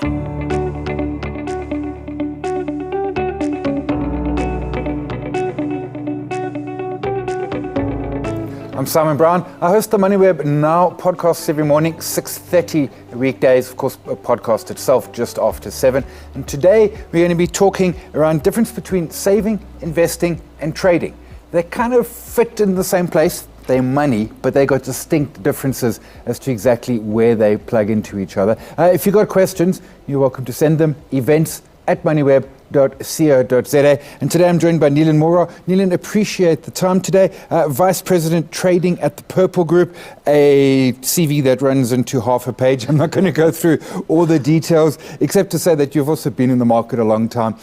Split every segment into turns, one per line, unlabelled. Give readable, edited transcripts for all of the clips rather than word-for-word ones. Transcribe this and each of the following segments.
I'm Simon Brown. I host the MoneywebNOW podcast every morning, 6:30 weekdays. Of course, a podcast itself just after 7. And today we're going to be talking around difference between saving, investing, and trading. They kind of fit in the same place. They're money, but they got distinct differences as to exactly where they plug into each other. If you've got questions, you're welcome to send them. events@moneyweb.co.za. And today I'm joined by Nilan Morar. Nilan, appreciate the time today. Vice President Trading at the Purple Group, a CV that runs into half a page. I'm not going to go through all the details, except to say that you've also been in the market a long time.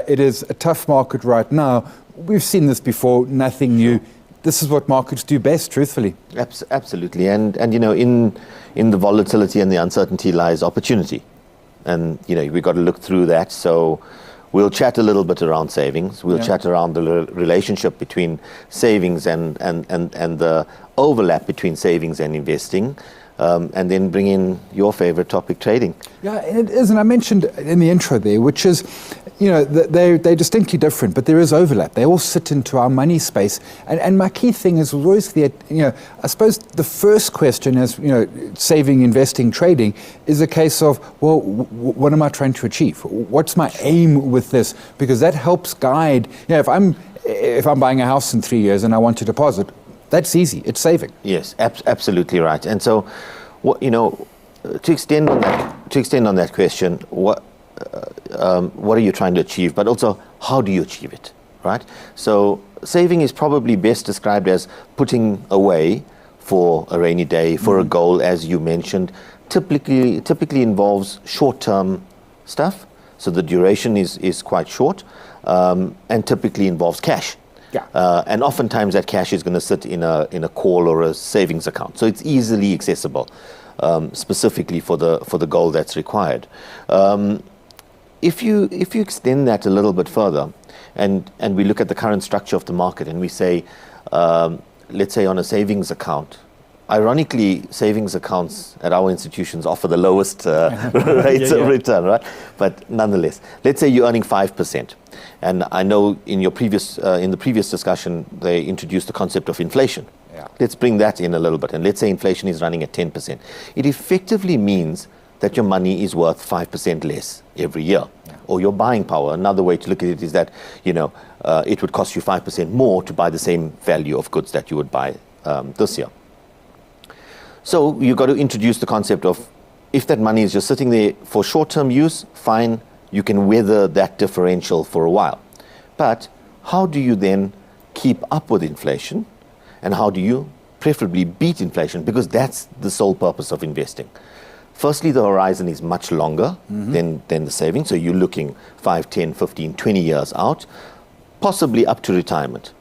It is a tough market right now. We've seen this before, nothing new. This is what markets do best, truthfully.
Absolutely. And you know, in the volatility and the uncertainty lies opportunity. And, you know, we've got to look through that. So we'll chat a little bit around savings. We'll chat around the relationship between savings and the overlap between savings and investing. And then bring in your favorite topic, trading.
Yeah, it is. And I mentioned in the intro there, which is, you know, they're distinctly different, but there is overlap. They all sit into our money space. And my key thing is always that, you know, I suppose the first question is, you know, saving, investing, trading is a case of, well, what am I trying to achieve? What's my aim with this? Because that helps guide, you know, if I'm buying a house in 3 years and I want to deposit, that's easy. It's saving.
Yes, absolutely right. And so, what, you know, to extend on that question, what are you trying to achieve? But also, how do you achieve it? Right. So, saving is probably best described as putting away for a rainy day, for a goal, as you mentioned. Typically involves short-term stuff. So the duration is quite short, and typically involves cash. Yeah. And oftentimes that cash is going to sit in a call or a savings account, so it's easily accessible, specifically for the goal that's required. If you extend that a little bit further, and we look at the current structure of the market, and we say, let's say on a savings account. Ironically, savings accounts at our institutions offer the lowest rates of return, right? But nonetheless, let's say you're earning 5%. And I know in the previous discussion, they introduced the concept of inflation. Yeah. Let's bring that in a little bit. And let's say inflation is running at 10%. It effectively means that your money is worth 5% less every year, or your buying power. Another way to look at it is that, you know, it would cost you 5% more to buy the same value of goods that you would buy this year. So you've got to introduce the concept of, if that money is just sitting there for short-term use, fine, you can weather that differential for a while. But how do you then keep up with inflation? And how do you preferably beat inflation? Because that's the sole purpose of investing. Firstly, the horizon is much longer than the savings. So you're looking 5, 10, 15, 20 years out, possibly up to retirement.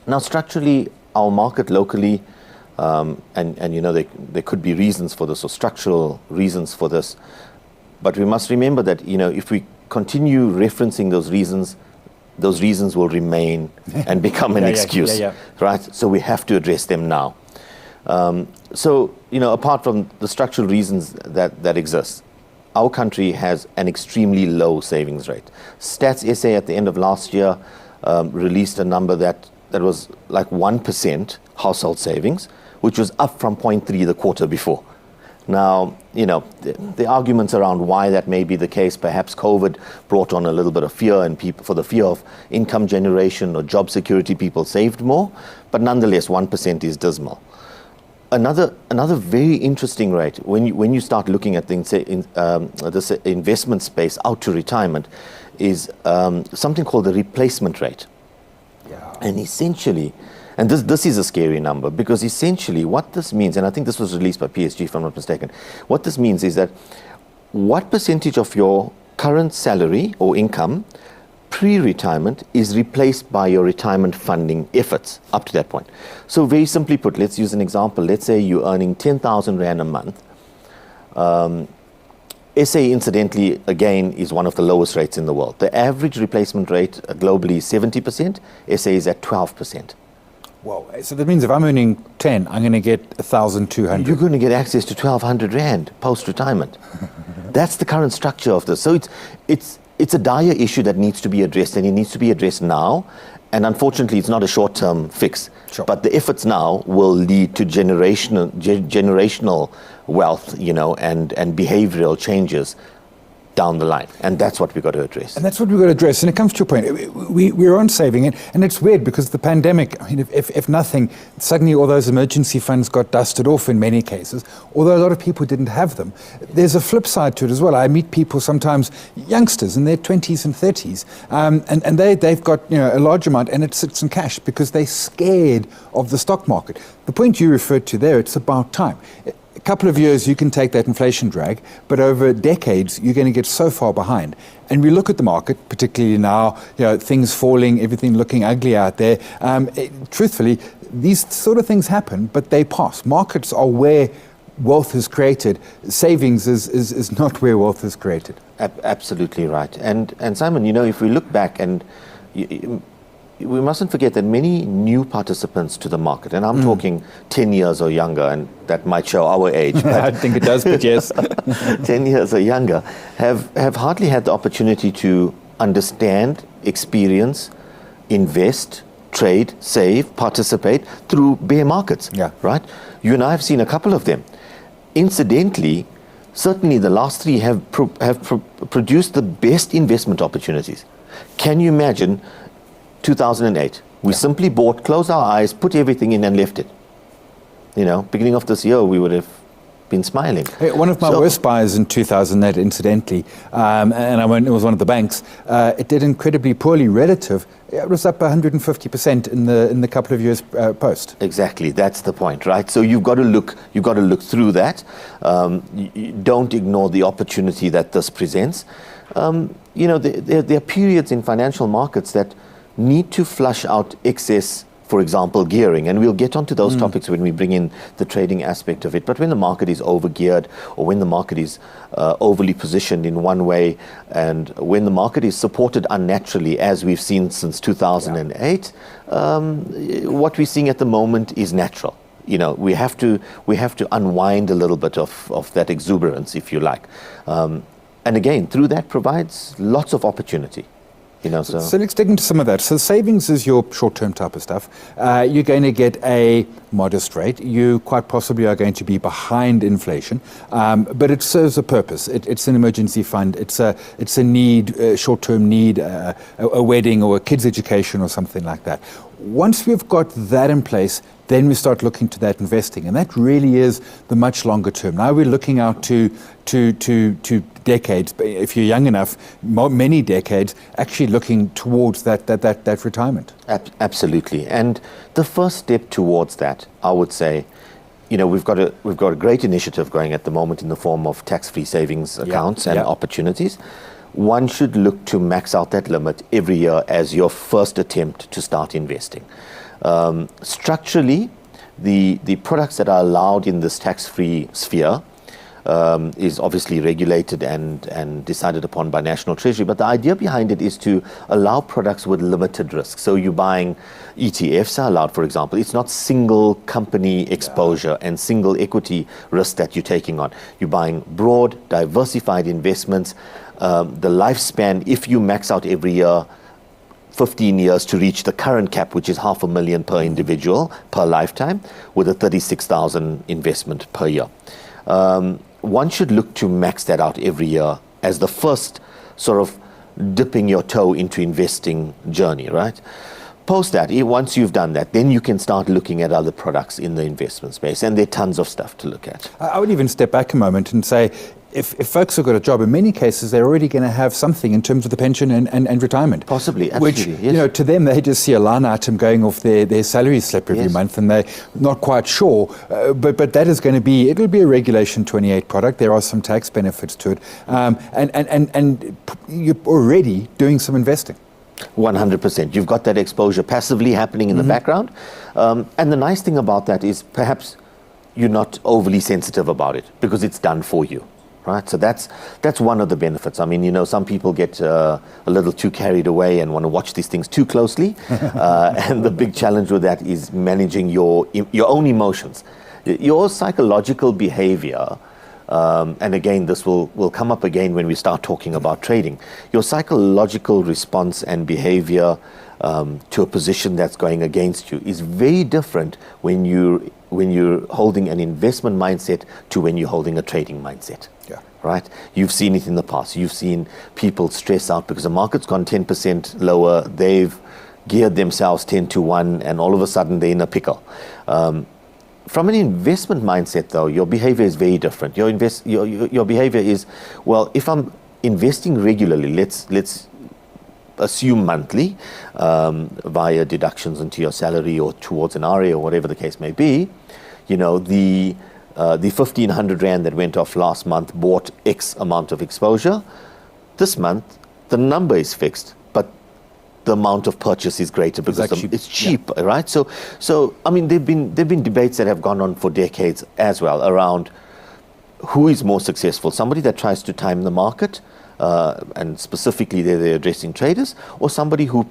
Now, structurally, our market locally, and you know, there could be reasons for this, or structural reasons for this. But we must remember that, you know, if we continue referencing those reasons will remain and become an excuse, right? So we have to address them now. So, you know, apart from the structural reasons that exist, our country has an extremely low savings rate. Stats SA at the end of last year released a number that was like 1% household savings, which was up from 0.3 the quarter before. Now, you know, the arguments around why that may be the case, perhaps COVID brought on a little bit of fear, and people, for the fear of income generation or job security, people saved more, but nonetheless, 1% is dismal. Another very interesting rate, when you start looking at things, this investment space out to retirement, is something called the replacement rate. Yeah. And essentially, and this is a scary number, because essentially what this means, and I think this was released by PSG if I'm not mistaken, what this means is that what percentage of your current salary or income pre-retirement is replaced by your retirement funding efforts up to that point. So very simply put, let's use an example. Let's say you're earning 10,000 Rand a month. SA, incidentally, again, is one of the lowest rates in the world. The average replacement rate globally is 70%. SA is at 12%.
Wow. So that means if I'm earning 10, I'm going to get 1,200.
You're going to get access to 1,200 Rand post-retirement. That's the current structure of this. So it's a dire issue that needs to be addressed, and it needs to be addressed now. And unfortunately, it's not a short-term fix.
Sure.
But the efforts now will lead to generational wealth, and behavioral changes down the line. And that's what we've got to address.
And that's what we've got to address. And it comes to your point. We're on saving, and it's weird because the pandemic, I mean, if nothing, suddenly all those emergency funds got dusted off in many cases, although a lot of people didn't have them. There's a flip side to it as well. I meet people sometimes, youngsters in their 20s and 30s, and they've got a large amount, and it sits in cash because they're scared of the stock market. The point you referred to there, it's about time. A couple of years you can take that inflation drag, but over decades you're going to get so far behind. And we look at the market, particularly now, things falling, everything looking ugly out there. Truthfully, these sort of things happen, but they pass. Markets are where wealth is created. Savings is not where wealth is created.
Absolutely right. And Simon, if we look back, and we mustn't forget that many new participants to the market, and I'm talking 10 years or younger, and that might show our age. But
I think it does, but yes.
10 years or younger have hardly had the opportunity to understand, experience, invest, trade, save, participate through bear markets.
Yeah.
Right? You and I have seen a couple of them. Incidentally, certainly the last three have produced the best investment opportunities. Can you imagine 2008? We simply bought, closed our eyes, put everything in and left it. Beginning of this year, we would have been smiling.
Hey, one of my worst buys in 2008, incidentally, and it was one of the banks, it did incredibly poorly relative. It was up 150% in the couple of years post.
Exactly, that's the point, right? So you've got to look through that. Don't ignore the opportunity that this presents. There are periods in financial markets that need to flush out excess, for example, gearing, and we'll get onto those topics when we bring in the trading aspect of it. But when the market is over-geared, or when the market is overly positioned in one way, and when the market is supported unnaturally, as we've seen since 2008, what we're seeing at the moment is natural. We have to unwind a little bit of that exuberance, if you like, and again, through that provides lots of opportunity. So
let's dig into some of that. So savings is your short-term type of stuff. You're going to get a modest rate. You quite possibly are going to be behind inflation, but it serves a purpose. It's an emergency fund. It's a need, a short-term need, a wedding or a kid's education or something like that. Once we've got that in place, then we start looking to that investing, and that really is the much longer term. Now we're looking out to decades, if you're young enough, many decades, actually looking towards that retirement.
Absolutely, and the first step towards that, I would say, we've got a great initiative going at the moment in the form of tax-free savings accounts and opportunities. One should look to max out that limit every year as your first attempt to start investing. Structurally, the products that are allowed in this tax-free sphere is obviously regulated and decided upon by National Treasury, but the idea behind it is to allow products with limited risk. So you're buying ETFs are allowed, for example. It's not single company exposure and single equity risk that you're taking on. You're buying broad, diversified investments. The lifespan, if you max out every year, 15 years to reach the current cap, which is $500,000 per individual per lifetime, with a 36,000 investment per year. One should look to max that out every year as the first sort of dipping your toe into investing journey, right? Post that, once you've done that, then you can start looking at other products in the investment space, and there are tons of stuff to look at.
I would even step back a moment and say, if folks have got a job, in many cases they're already going to have something in terms of the pension and retirement.
Possibly, absolutely.
Which,
yes.
To them, they just see a line item going off their salary slip every month, and they're not quite sure. But that is going to be, it'll be a Regulation 28 product. There are some tax benefits to it. And you're already doing some investing.
100%. You've got that exposure passively happening in the background. And the nice thing about that is perhaps you're not overly sensitive about it because it's done for you. Right, so that's one of the benefits. I mean, some people get a little too carried away and want to watch these things too closely, and the big challenge with that is managing your own emotions. Your psychological behavior and again, this will come up again when we start talking about trading. Your psychological response and behavior to a position that's going against you is very different when you're holding an investment mindset to when you're holding a trading mindset.
Yeah.
Right? You've seen it in the past. You've seen people stress out because the market's gone 10% lower. They've geared themselves 10 to 1, and all of a sudden they're in a pickle. From an investment mindset, though, your behavior is very different. Your behavior is, well, if I'm investing regularly, let's assume monthly, via deductions into your salary or towards an RA or whatever the case may be, the 1,500 Rand that went off last month bought X amount of exposure. This month, the number is fixed, but the amount of purchase is greater because it's cheap, right? So I mean, there've been debates that have gone on for decades as well around who is more successful: somebody that tries to time the market, and specifically they're addressing traders, or somebody who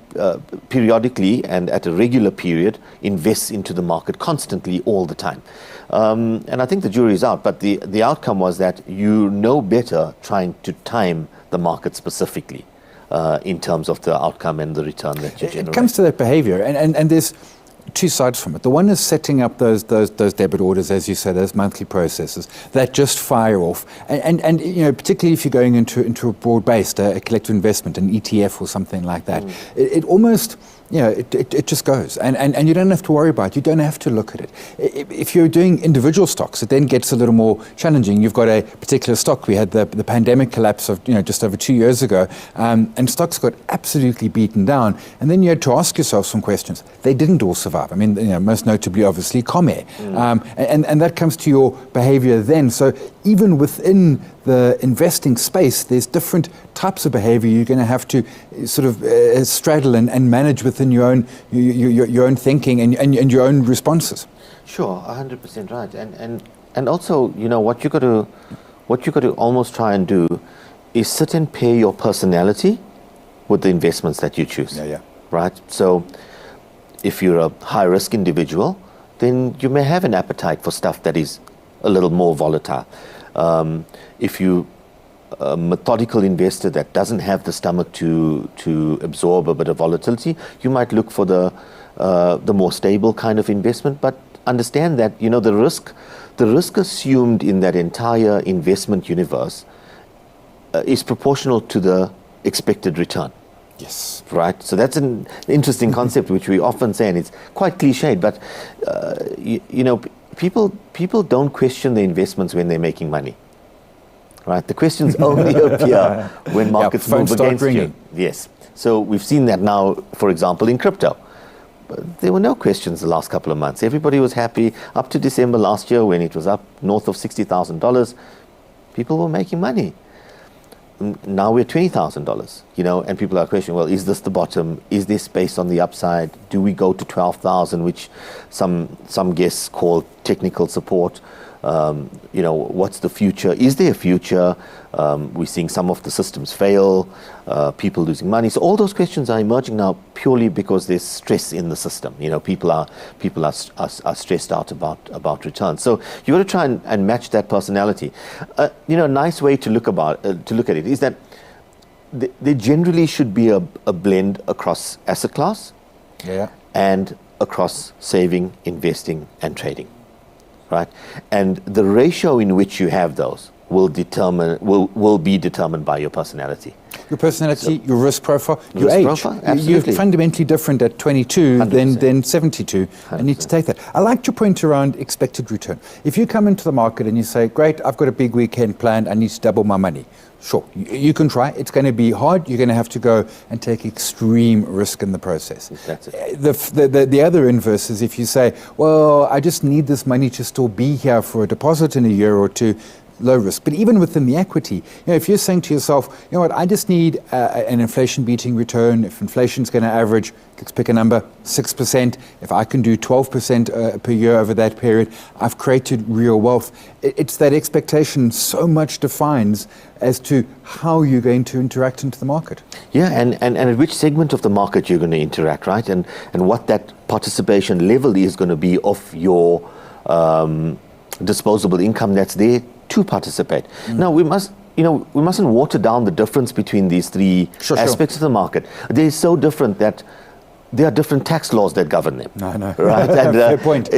periodically and at a regular period invests into the market constantly all the time. And I think the jury is out, but the outcome was that you know better trying to time the market specifically in terms of the outcome and the return that you generate.
It comes to that behavior, and there's two sides from it. The one is setting up those debit orders, as you say, those monthly processes that just fire off, and particularly if you're going into a broad-based, a collective investment, an ETF or something like that, it almost, it just goes, and you don't have to worry about it. You don't have to look at it. If you're doing individual stocks, it then gets a little more challenging. You've got a particular stock. We had the pandemic collapse of just over 2 years ago, and stocks got absolutely beaten down, and then you had to ask yourself some questions. They didn't all survive. I mean, most notably, obviously, Comair, and that comes to your behavior then. So even within the investing space, there's different types of behavior you're going to have to sort of straddle and manage within your own thinking and your own responses.
Sure, 100% right. And also, what you got to almost try and do is sit and pair your personality with the investments that you choose.
Yeah.
Right? So if you're a high-risk individual, then you may have an appetite for stuff that is a little more volatile. If you're a methodical investor that doesn't have the stomach to absorb a bit of volatility, you might look for the more stable kind of investment. But understand that the risk assumed in that entire investment universe is proportional to the expected return.
Yes.
Right. So that's an interesting concept which we often say, and it's quite cliched, but people don't question the investments when they're making money. Right. The questions only appear when markets move against you. Yes. So we've seen that now, for example, in crypto. There were no questions the last couple of months. Everybody was happy up to December last year when it was up north of $60,000. People were making money. Now we're $20,000, and people are questioning, well, is this the bottom? Is there space on the upside? Do we go to 12,000, which some guests call technical support? What's the future? Is there a future? We're seeing some of the systems fail, people losing money. So all those questions are emerging now purely because there's stress in the system. People are stressed out about returns. So you got to try and match that personality. A nice way to look at it is that there generally should be a blend across asset class, and across saving, investing, and trading. Right, and the ratio in which you have those will be determined by your personality. Your personality,
your risk profile, your age.
Absolutely.
You're fundamentally different at 22 than 72. 100%. I need to take that. I liked your point around expected return. If you come into the market and you say, great, I've got a big weekend planned, I need to double my money. Sure, you can try. It's going to be hard. You're going to have to go and take extreme risk in the process.
That's it.
The other inverse is if you say, well, I just need this money to still be here for a deposit in a year or two, low risk. But even within the equity, if you're saying to yourself, I just need an inflation-beating return. If inflation's going to average, let's pick a number, 6%. If I can do 12% per year over that period, I've created real wealth. It's that expectation so much defines as to how you're going to interact into the market.
Yeah, and at which segment of the market you're going to interact, right? And what that participation level is going to be of your disposable income that's there to participate. Now we mustn't water down the difference between these three aspects of the market. They're so different that there are different tax laws that govern them.
No.
Right? And,
fair point.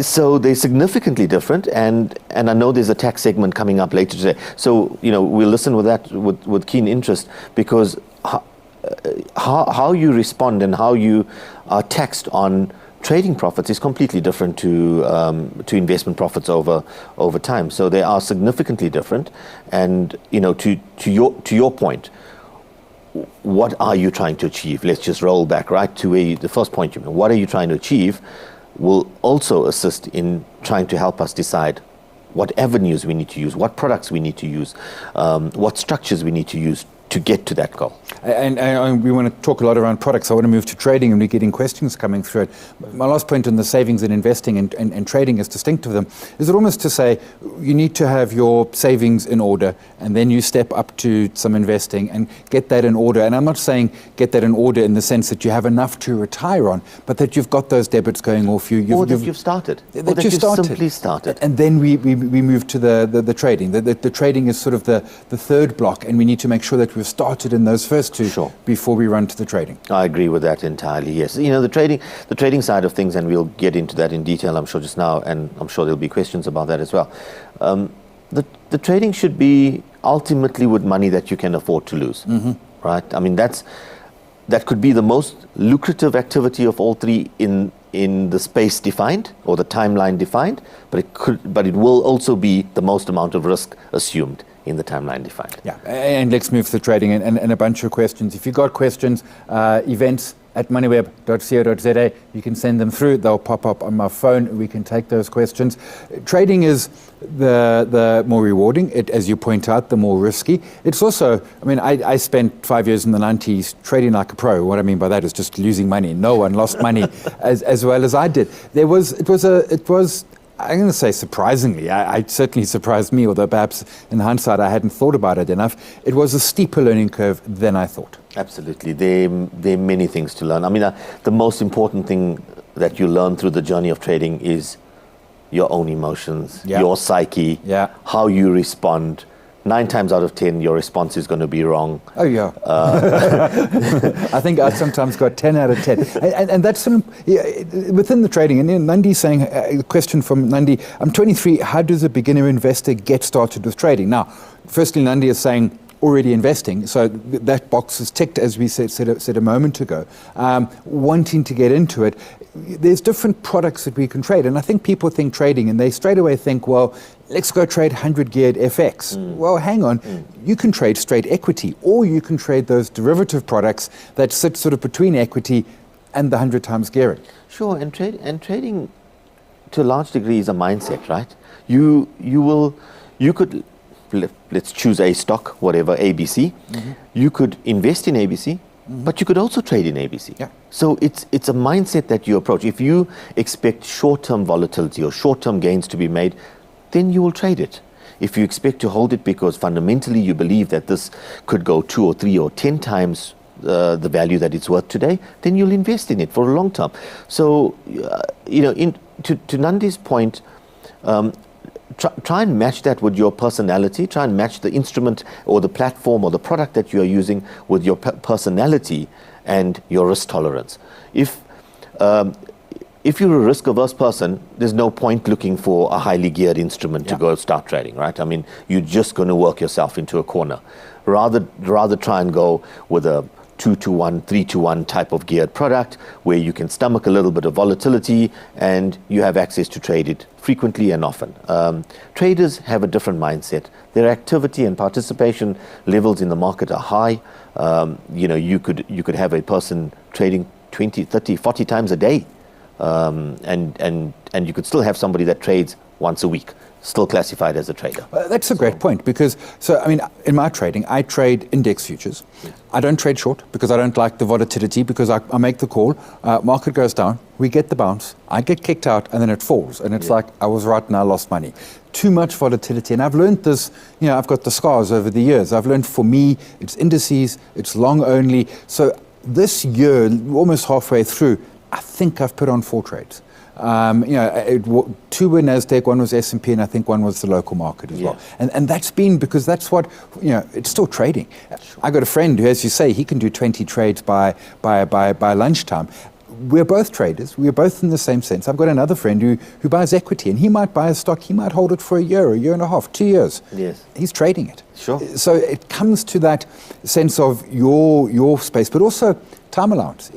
So they're significantly different, and I know there's a tax segment coming up later today. So we'll listen with that with keen interest, because how you respond and how you are taxed on trading profits is completely different to investment profits over time. So they are significantly different. And to your point, what are you trying to achieve? Let's just roll back right to the first point you made. What are you trying to achieve will also assist in trying to help us decide what avenues we need to use, what products we need to use, what structures we need to use to get to that goal.
And we want to talk a lot around products. I want to move to trading, and we're getting questions coming through it. My last point on the savings and investing and trading is distinct of them. Is it almost to say you need to have your savings in order, and then you step up to some investing and get that in order. And I'm not saying get that in order in the sense that you have enough to retire on, but that you've got those debits going off.
You've started.
That you've
simply started.
And then we move to the trading. The trading is sort of the third block, and we need to make sure that we've started in those first two before we run to the trading. I
agree with that entirely, yes. The trading side of things, and we'll get into that in detail, I'm sure, just now, and I'm sure there'll be questions about that as well. The trading should be ultimately with money that you can afford to lose, right? I mean, that could be the most lucrative activity of all three in the space defined or the timeline defined, but it will also be the most amount of risk assumed in the timeline defined.
Yeah, and let's move to the trading and a bunch of questions. If you've got questions, events at moneyweb.co.za, you can send them through. They'll pop up on my phone. We can take those questions. Trading is the more rewarding, as you point out, the more risky. It's also, I spent 5 years in the 90s trading like a pro. What I mean by that is just losing money. No one lost money as well as I did. It was I'm going to say surprisingly, it certainly surprised me, although perhaps in hindsight I hadn't thought about it enough. It was a steeper learning curve than I thought.
Absolutely. There are many things to learn. The most important thing that you learn through the journey of trading is your own emotions, your psyche, how you respond. 9 times out of 10, your response is going to be wrong.
Oh, yeah. I think I sometimes got 10 out of 10. And that's within the trading. And then Nandi saying, a question from Nandi, I'm 23, how does a beginner investor get started with trading? Now, firstly, Nandi is saying, already investing, so that box is ticked, as we said a moment ago. Wanting to get into it, there's different products that we can trade, and I think people think trading, and they straight away think, well, let's go trade 100-geared FX. Well, hang on, you can trade straight equity, or you can trade those derivative products that sit sort of between equity and the 100 times gearing.
Sure, and trading to a large degree is a mindset, right? You could. Let's choose a stock, whatever, ABC. You could invest in ABC, but you could also trade in ABC.
Yeah.
So it's a mindset that you approach. If you expect short-term volatility or short-term gains to be made, then you will trade it. If you expect to hold it because fundamentally you believe that this could go 2 or 3 or 10 times the value that it's worth today, then you'll invest in it for a long term. So, to Nandi's point, try and match that with your personality. Try and match the instrument or the platform or the product that you are using with your personality and your risk tolerance. If you're a risk-averse person, there's no point looking for a highly geared instrument to go start trading, right? You're just going to work yourself into a corner. Rather try and go with a 2-to-1, 3-to-1 type of geared product where you can stomach a little bit of volatility and you have access to trade it frequently and often. Traders have a different mindset. Their activity and participation levels in the market are high. You could have a person trading 20, 30, 40 times a day, and you could still have somebody that trades once a week, still classified as a trader.
That's a great point, because, in my trading, I trade index futures. I don't trade short because I don't like the volatility, because I make the call, market goes down, we get the bounce, I get kicked out, and then it falls. And it's like, I was right and I lost money. Too much volatility. And I've learned this, I've got the scars over the years. I've learned, for me, it's indices, it's long only. So this year, almost halfway through, I think I've put on 4 trades. Two were NASDAQ, one was S&P, and I think one was the local market as well. And that's been because that's what, it's still trading. Sure. I got a friend who, as you say, he can do 20 trades by lunchtime. We're both traders. We're both in the same sense. I've got another friend who buys equity, and he might buy a stock, he might hold it for a year and a half, 2 years.
Yes.
He's trading it.
Sure.
So it comes to that sense of your space, but also time allowance.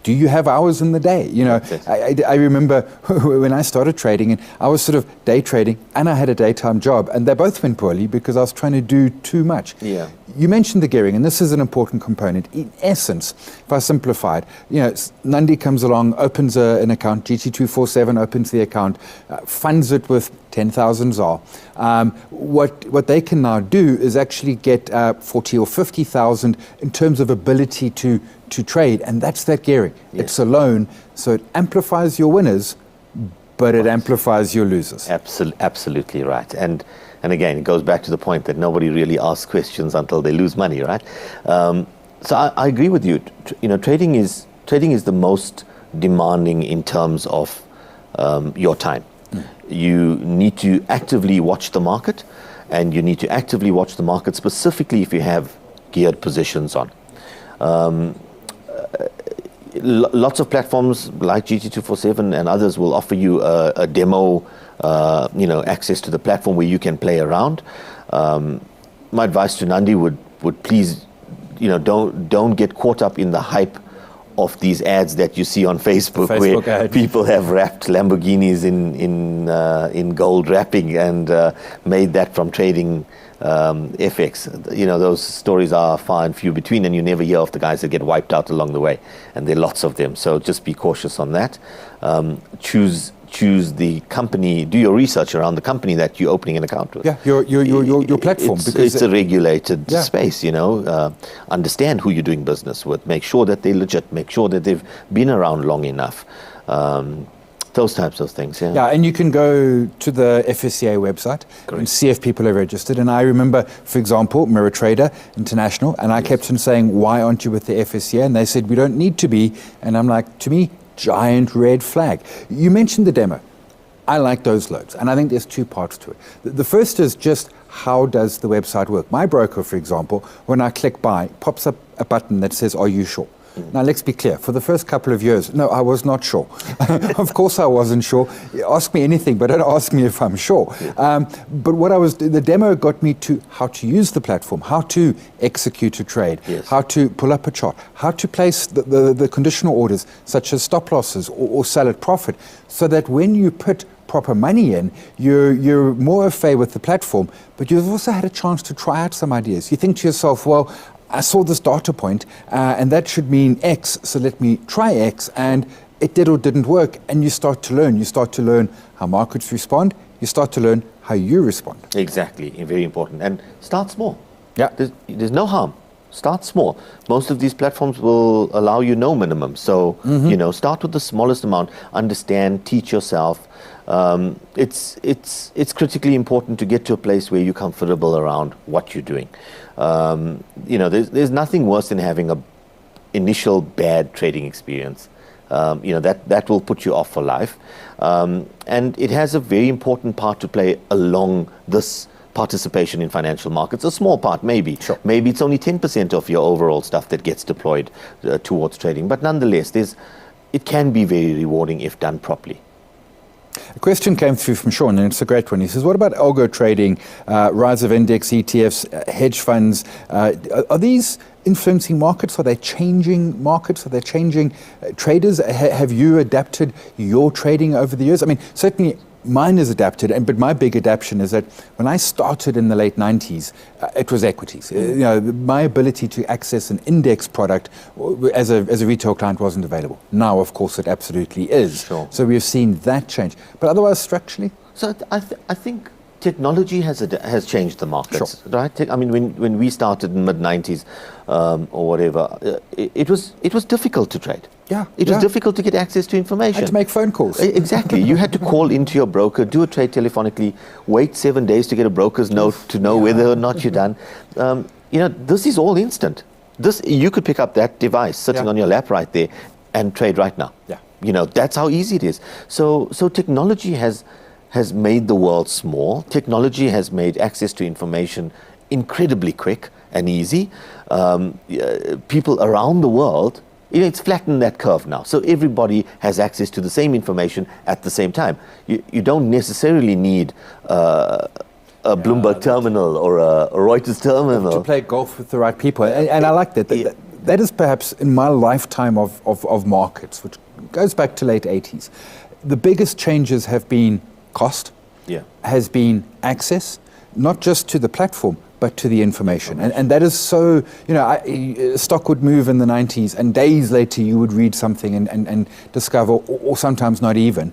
Do you have hours in the day?
Yes.
I remember when I started trading, and I was sort of day trading, and I had a daytime job, and they both went poorly because I was trying to do too much.
Yeah.
You mentioned the gearing, and this is an important component. In essence, if I simplify it, Nandi comes along, opens an account, GT247 opens the account, funds it with 10,000 ZAR. What they can now do is actually get 40 or 50,000 in terms of ability to trade, and that's that gearing. Yes. It's a loan, so it amplifies your winners, but it amplifies your losers.
Absolutely right. And again, it goes back to the point that nobody really asks questions until they lose money, right? So I agree with you. Trading is the most demanding in terms of your time. You need to actively watch the market, and you need to actively watch the market specifically if you have geared positions on. Lots of platforms like GT247 and others will offer you a demo, access to the platform where you can play around. My advice to Nandi would please, don't get caught up in the hype of these ads that you see on Facebook where
ad.
People have wrapped Lamborghinis in gold wrapping and made that from trading FX. Those stories are far and few between, and you never hear of the guys that get wiped out along the way, and there are lots of them. So just be cautious on that. Choose the company, do your research around the company that you're opening an account with.
Yeah, your platform.
It's a regulated space, understand who you're doing business with, make sure that they're legit, make sure that they've been around long enough. Those types of things,
Yeah, and you can go to the FSCA website and see if people are registered. And I remember, for example, Mirror Trader International, and I kept on saying, why aren't you with the FSCA? And they said, we don't need to be. And I'm like, to me, giant red flag. You mentioned the demo. I like those loads, and I think there's two parts to it. The first is just how does the website work? My broker, for example, when I click buy, pops up a button that says, are you sure? Now, let's be clear. For the first couple of years, no, I was not sure. Of course I wasn't sure. Ask me anything, but don't ask me if I'm sure. But the demo got me to how to use the platform, how to execute a trade, how to pull up a chart, how to place the conditional orders, such as stop losses or sell at profit, so that when you put proper money in, you're more au fait with the platform, but you've also had a chance to try out some ideas. You think to yourself, well, I saw this data point, and that should mean X, so let me try X, and it did or didn't work, and you start to learn. You start to learn how markets respond. You start to learn how you respond.
Exactly, very important. And start small.
Yeah.
There's no harm. Start small. Most of these platforms will allow you no minimum. So, start with the smallest amount. Understand, teach yourself. It's critically important to get to a place where you're comfortable around what you're doing. There's nothing worse than having a initial bad trading experience. That will put you off for life. And it has a very important part to play along this participation in financial markets. A small part, maybe.
Sure.
Maybe it's only 10% of your overall stuff that gets deployed towards trading. But nonetheless, it can be very rewarding if done properly.
A question came through from Sean, and it's a great one. He says, what about algo trading, rise of index ETFs, hedge funds? Are these influencing markets? Are they changing markets? Are they changing traders? Have you adapted your trading over the years? I mean, certainly mine is adapted, but my big adaptation is that when I started in the late 90s, it was equities. My ability to access an index product as a retail client wasn't available. Now, of course, it absolutely is.
Sure.
So we've seen that change. But otherwise, structurally?
So I think technology has changed the markets,
Sure.
right? I mean, when we started in mid-90s or whatever, it was difficult to trade.
Yeah,
It was difficult to get access to information.
I had to make phone calls.
Exactly. You had to call into your broker, do a trade telephonically, wait 7 days to get a broker's note to know whether or not you're done. This is all instant. You could pick up that device sitting on your lap right there and trade right now.
Yeah.
That's how easy it is. So technology has made the world small. Technology has made access to information incredibly quick and easy. People around the world, it's flattened that curve now. So everybody has access to the same information at the same time. You don't necessarily need a Bloomberg terminal or a Reuters terminal.
To play golf with the right people. And I like that. That is perhaps in my lifetime of markets, which goes back to late 80s. The biggest changes have been cost, has been access, not just to the platform, but to the information. And that is so, stock would move in the 90s and days later you would read something and discover, or sometimes not even.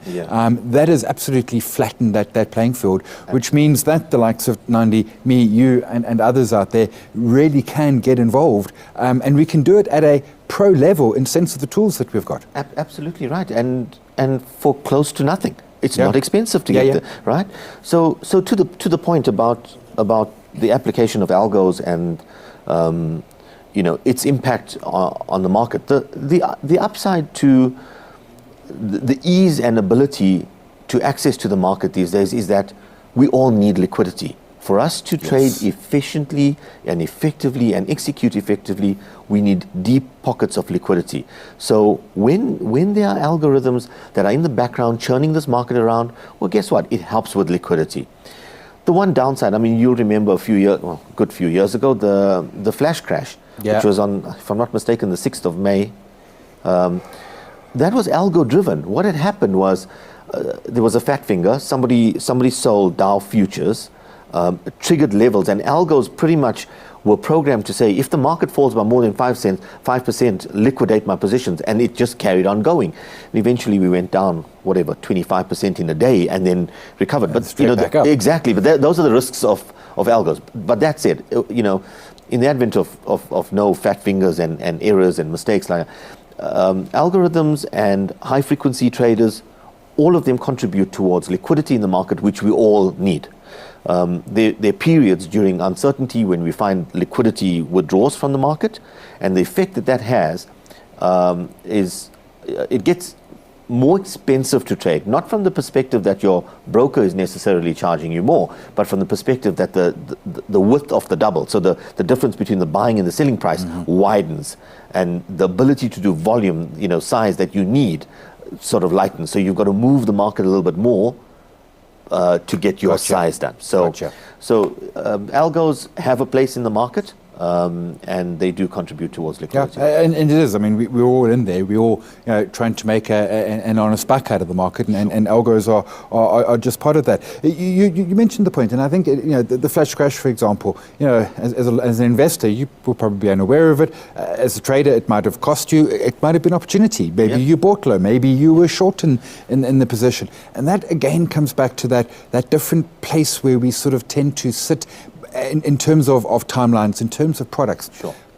That has absolutely flattened that playing field, which means that the likes of Nandi, me, you, and others out there really can get involved. And we can do it at a pro level in sense of the tools that we've got.
Absolutely right. And for close to nothing. It's not expensive to get there, right? So to the point about the application of algos and its impact on the market. The upside to the ease and ability to access to the market these days is that we all need liquidity. For us to trade efficiently and effectively and execute effectively, we need deep pockets of liquidity. So when there are algorithms that are in the background churning this market around, well, guess what? It helps with liquidity. The one downside, you'll remember a good few years ago, the flash crash, which was on, if I'm not mistaken, the 6th of May. That was algo driven. What had happened was there was a fat finger. Somebody sold Dow futures, triggered levels, and algos pretty much were programmed to say, if the market falls by more than 5%, liquidate my positions, and it just carried on going. And eventually we went down, 25% in a day, and then recovered. But
back up.
Exactly. But those are the risks of algos. But that said, in the advent of no fat fingers and errors and mistakes, like algorithms and high frequency traders, all of them contribute towards liquidity in the market, which we all need. There are periods during uncertainty when we find liquidity withdraws from the market, and the effect that has is it gets more expensive to trade, not from the perspective that your broker is necessarily charging you more, but from the perspective that the width of the double, so the difference between the buying and the selling price widens, and the ability to do volume, size that you need sort of lightens. So you've got to move the market a little bit more to get your size done. So algos have a place in the market, and they do contribute towards liquidity.
And it is. We're all in there. We're all trying to make an honest buck out of the market, and algos are just part of that. You mentioned the point, and I think the flash crash, for example. As an investor, you will probably be unaware of it. As a trader, it might have cost you. It might have been opportunity. Maybe you bought low. Maybe you were short in the position, and that again comes back to that different place where we sort of tend to sit. In terms of timelines, in terms of products,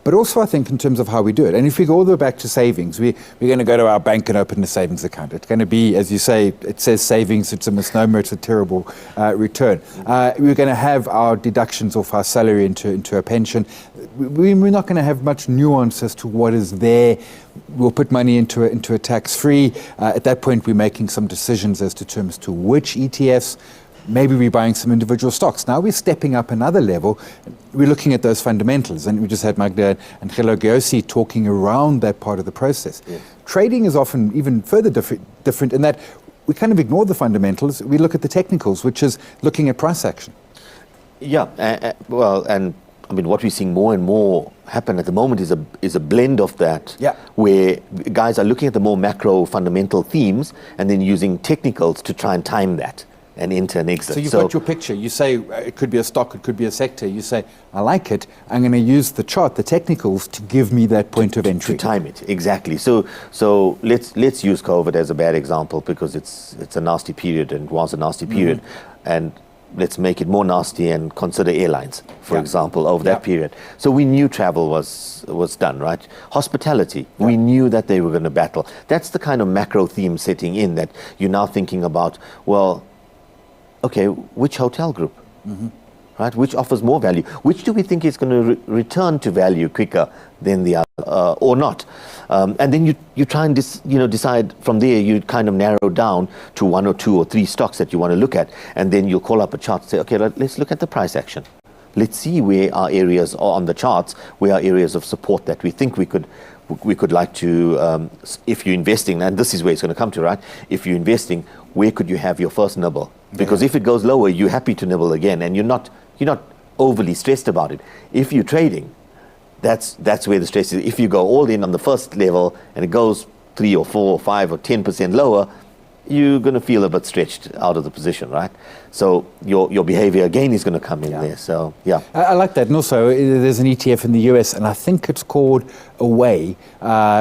but also I think in terms of how we do it. And if we go all the way back to savings, we're going to go to our bank and open a savings account. It's going to be, as you say, it says savings, it's a misnomer, it's a terrible return. We're going to have our deductions off our salary into a pension. We're not going to have much nuance as to what is there. We'll put money into a tax-free. At that point, we're making some decisions as to which ETFs. Maybe we're buying some individual stocks. Now we're stepping up another level. We're looking at those fundamentals. And we just had Magda and Khelo Gyosi talking around that part of the process. Trading is often even further different in that we kind of ignore the fundamentals. We look at the technicals, which is looking at price action.
What we're seeing more and more happen at the moment is a blend of that, where guys are looking at the more macro fundamental themes and then using technicals to try and time that and enter and exit.
So you've got your picture. You say it could be a stock, it could be a sector. You say, I like it. I'm going to use the chart, the technicals, to give me that point of entry.
To time it, exactly. So let's use COVID as a bad example because it's a nasty period and was a nasty period. And let's make it more nasty and consider airlines, for example, over that period. So we knew travel was done, right? Hospitality, we knew that they were going to battle. That's the kind of macro theme setting in that you're now thinking about, well, okay, which hotel group? right? Which offers more value? Which do we think is going to return to value quicker than the other, or not? And then you try and decide from there. You kind of narrow down to 1 or 2 or 3 stocks that you want to look at, and then you'll call up a chart and say, okay, let's look at the price action. Let's see where our areas are on the charts, where are areas of support that we think we could like to, if you're investing, and this is where it's going to come to, right? If you're investing, where could you have your first nibble? Because if it goes lower, you're happy to nibble again, and you're not overly stressed about it. If you're trading, that's where the stress is. If you go all in on the first level and it goes 3 or 4 or 5 or 10% lower, you're going to feel a bit stretched out of the position, right? So your behavior again is going to come in there. So yeah,
I like that. And also, there's an ETF in the US, and I think it's called Away,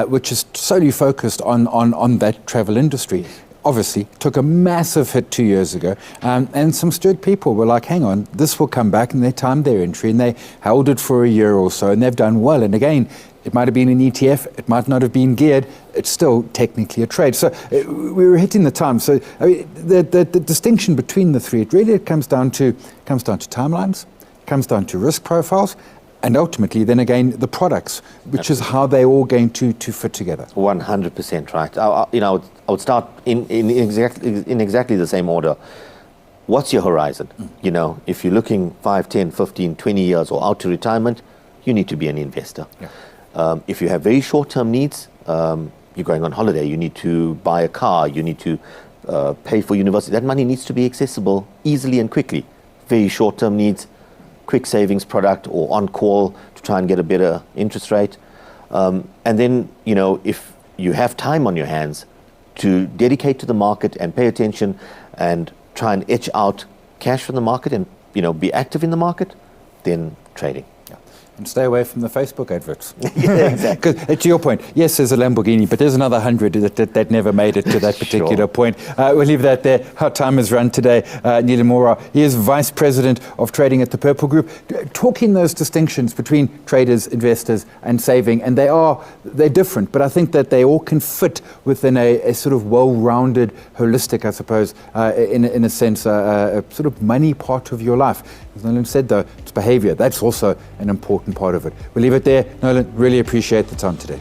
which is solely focused on that travel industry. Obviously, took a massive hit 2 years ago, and some astute people were like, hang on, this will come back, and they timed their entry, and they held it for a year or so, and they've done well. And again, it might have been an ETF, it might not have been geared, it's still technically a trade. So we were hitting the time. So I mean, the distinction between the three, it comes down to timelines, comes down to risk profiles, and ultimately, then again, the products, which is how they're all going to fit together.
100% right. I would start in exactly the same order. What's your horizon? If you're looking 5, 10, 15, 20 years or out to retirement, you need to be an investor.
Yeah.
If you have very short-term needs, you're going on holiday, you need to buy a car, you need to pay for university. That money needs to be accessible easily and quickly. Very short-term needs, quick savings product, or on call to try and get a better interest rate. And then, if you have time on your hands to dedicate to the market and pay attention and try and etch out cash from the market and, be active in the market, then trading.
And stay away from the Facebook adverts.
Yeah, exactly.
Because to your point, yes, there's a Lamborghini, but there's another 100 that never made it to that particular point. We'll leave that there. Our time has run today. Nilan Morar, he is Vice President of Trading at the Purple Group, talking those distinctions between traders, investors, and saving. And they're different, but I think that they all can fit within a sort of well-rounded, holistic, I suppose, in a sense, a sort of money part of your life. As Nilan said, though, it's behavior. That's also an important part of it. We'll leave it there. Nilan, really appreciate the time today.